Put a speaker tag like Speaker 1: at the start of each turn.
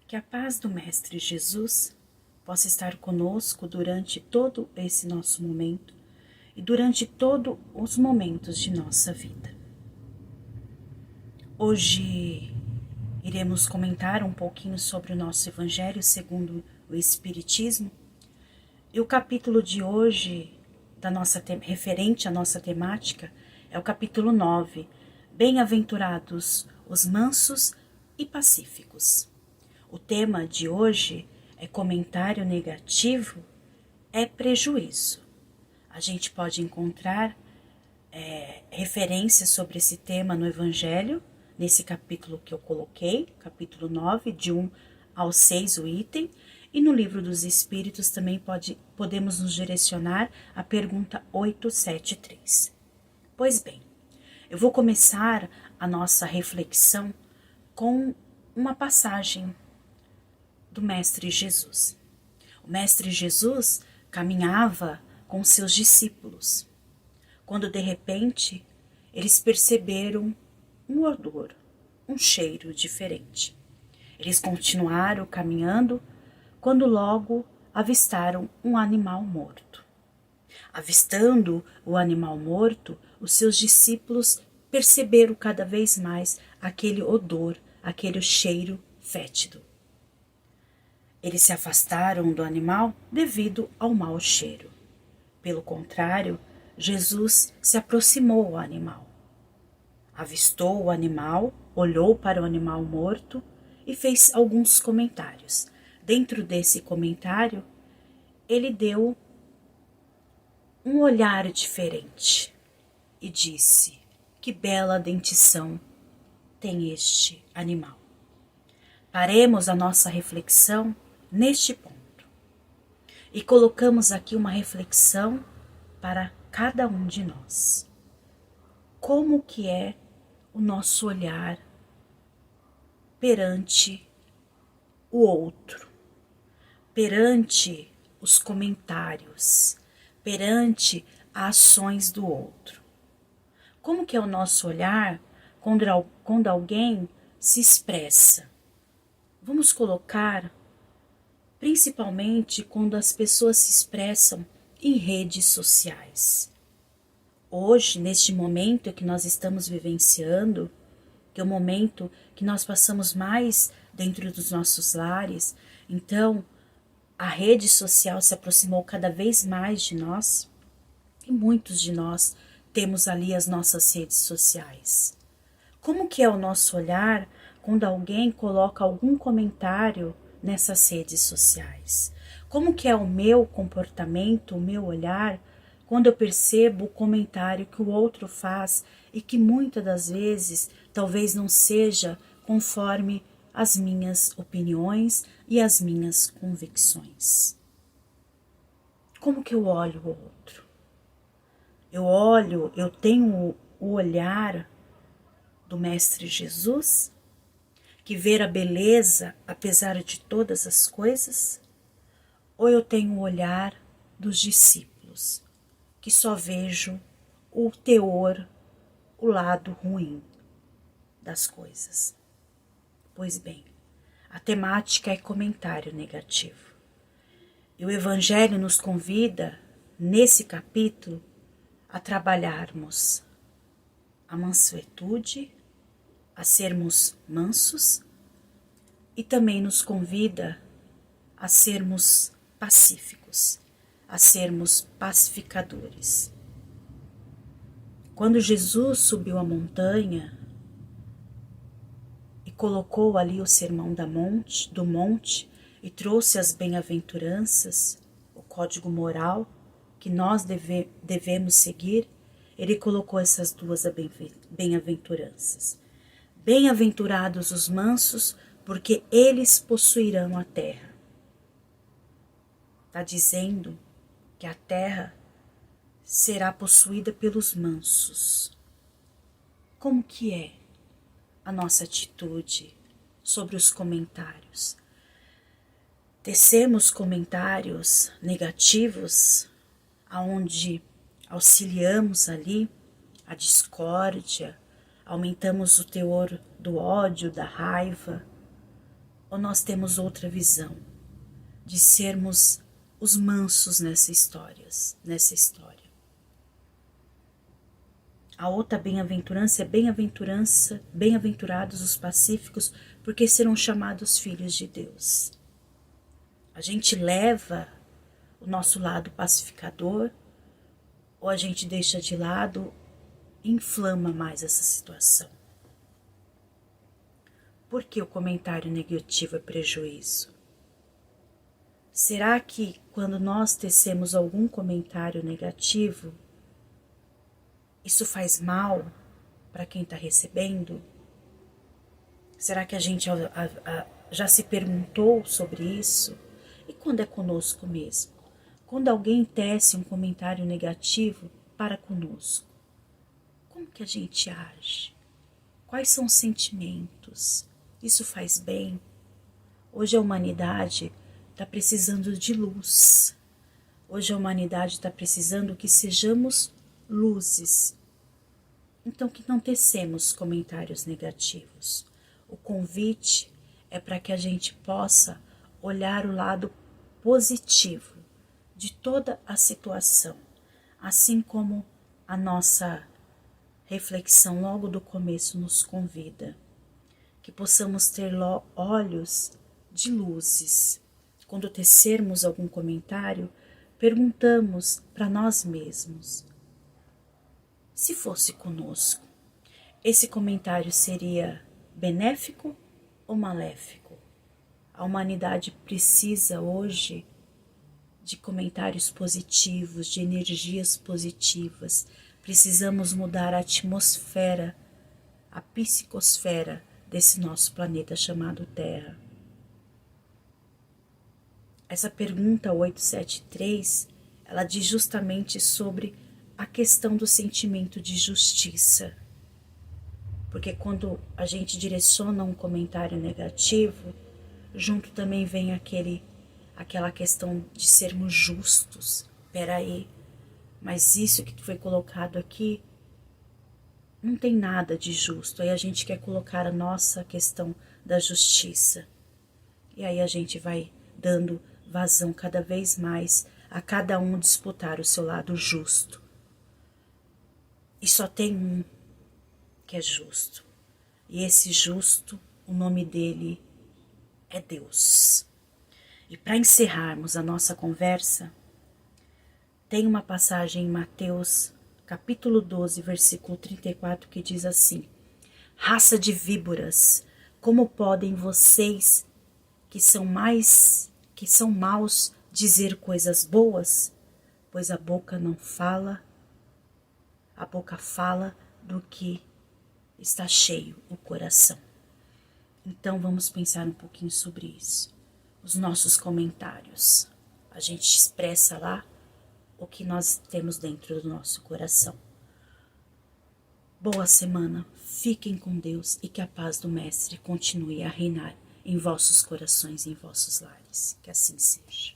Speaker 1: Que a paz do Mestre Jesus possa estar conosco durante todo esse nosso momento e durante todos os momentos de nossa vida. Hoje iremos comentar um pouquinho sobre o nosso Evangelho segundo o Espiritismo. E o capítulo de hoje, referente à nossa temática, é o capítulo 9, Bem-aventurados os mansos e pacíficos. O tema de hoje é comentário negativo é prejuízo. A gente pode encontrar referências sobre esse tema no Evangelho, nesse capítulo que eu coloquei, capítulo 9, de 1 ao 6, o item, e no Livro dos Espíritos também podemos nos direcionar à pergunta 873. Pois bem, eu vou começar a nossa reflexão com uma passagem do Mestre Jesus. O Mestre Jesus caminhava com seus discípulos, quando de repente eles perceberam um odor, um cheiro diferente. Eles continuaram caminhando quando logo avistaram um animal morto. Avistando o animal morto, os seus discípulos perceberam cada vez mais aquele odor, aquele cheiro fétido. Eles se afastaram do animal devido ao mau cheiro. Pelo contrário, Jesus se aproximou ao animal. Avistou o animal, olhou para o animal morto e fez alguns comentários. Dentro desse comentário, ele deu um olhar diferente e disse: que bela dentição tem este animal. Paremos a nossa reflexão neste ponto e colocamos aqui uma reflexão para cada um de nós. Como que é o nosso olhar perante o outro, perante os comentários, perante as ações do outro? Como que é o nosso olhar quando alguém se expressa? Vamos colocar principalmente quando as pessoas se expressam em redes sociais. Hoje, neste momento que nós estamos vivenciando, que é o momento que nós passamos mais dentro dos nossos lares, então a rede social se aproximou cada vez mais de nós e muitos de nós temos ali as nossas redes sociais. Como que é o nosso olhar quando alguém coloca algum comentário nessas redes sociais? Como que é o meu comportamento, o meu olhar, quando eu percebo o comentário que o outro faz e que muitas das vezes talvez não seja conforme as minhas opiniões e as minhas convicções? Como que eu olho o outro? Eu tenho o olhar do Mestre Jesus, que vê a beleza apesar de todas as coisas? Ou eu tenho o olhar dos discípulos, que só vejo o teor, o lado ruim das coisas? Pois bem, a temática é comentário negativo. E o Evangelho nos convida, nesse capítulo, a trabalharmos a mansuetude, a sermos mansos, e também nos convida a sermos pacíficos, a sermos pacificadores. Quando Jesus subiu a montanha e colocou ali o sermão do monte e trouxe as bem-aventuranças, o código moral que nós devemos seguir, ele colocou essas duas bem-aventuranças. Bem-aventurados os mansos, porque eles possuirão a terra. Está dizendo que a terra será possuída pelos mansos. Como que é a nossa atitude sobre os comentários? Tecemos comentários negativos, aonde auxiliamos ali a discórdia, aumentamos o teor do ódio, da raiva, Ou nós temos outra visão de sermos os mansos nessa história? A outra bem-aventurança é bem-aventurados os pacíficos, porque serão chamados filhos de Deus. A gente leva o nosso lado pacificador ou a gente deixa de lado e inflama mais essa situação? Por que o comentário negativo é prejuízo? Será que quando nós tecemos algum comentário negativo, isso faz mal para quem está recebendo? Será que a gente já se perguntou sobre isso? E quando é conosco mesmo? Quando alguém tece um comentário negativo para conosco, como que a gente age? Quais são os sentimentos? Isso faz bem? Hoje a humanidade está precisando de luz. Hoje a humanidade está precisando que sejamos luzes. Então que não tecemos comentários negativos. O convite é para que a gente possa olhar o lado positivo de toda a situação, assim como a nossa reflexão logo do começo nos convida, que possamos ter olhos de luzes. Quando tecermos algum comentário, perguntamos para nós mesmos: se fosse conosco, esse comentário seria benéfico ou maléfico? A humanidade precisa hoje de comentários positivos, de energias positivas. Precisamos mudar a atmosfera, a psicosfera desse nosso planeta chamado Terra. Essa pergunta 873, ela diz justamente sobre a questão do sentimento de justiça. Porque quando a gente direciona um comentário negativo, junto também vem aquela questão de sermos justos. Peraí, mas isso que foi colocado aqui não tem nada de justo. Aí a gente quer colocar a nossa questão da justiça. E aí a gente vai dando vazão cada vez mais a cada um disputar o seu lado justo. E só tem um que é justo. E esse justo, o nome dele é Deus. E para encerrarmos a nossa conversa, tem uma passagem em Mateus, capítulo 12, versículo 34, que diz assim: raça de víboras, como podem vocês, que são maus, dizer coisas boas? Pois a boca fala do que está cheio o coração. Então vamos pensar um pouquinho sobre isso. Os nossos comentários, a gente expressa lá o que nós temos dentro do nosso coração. Boa semana, fiquem com Deus e que a paz do Mestre continue a reinar em vossos corações e em vossos lares. Que assim seja.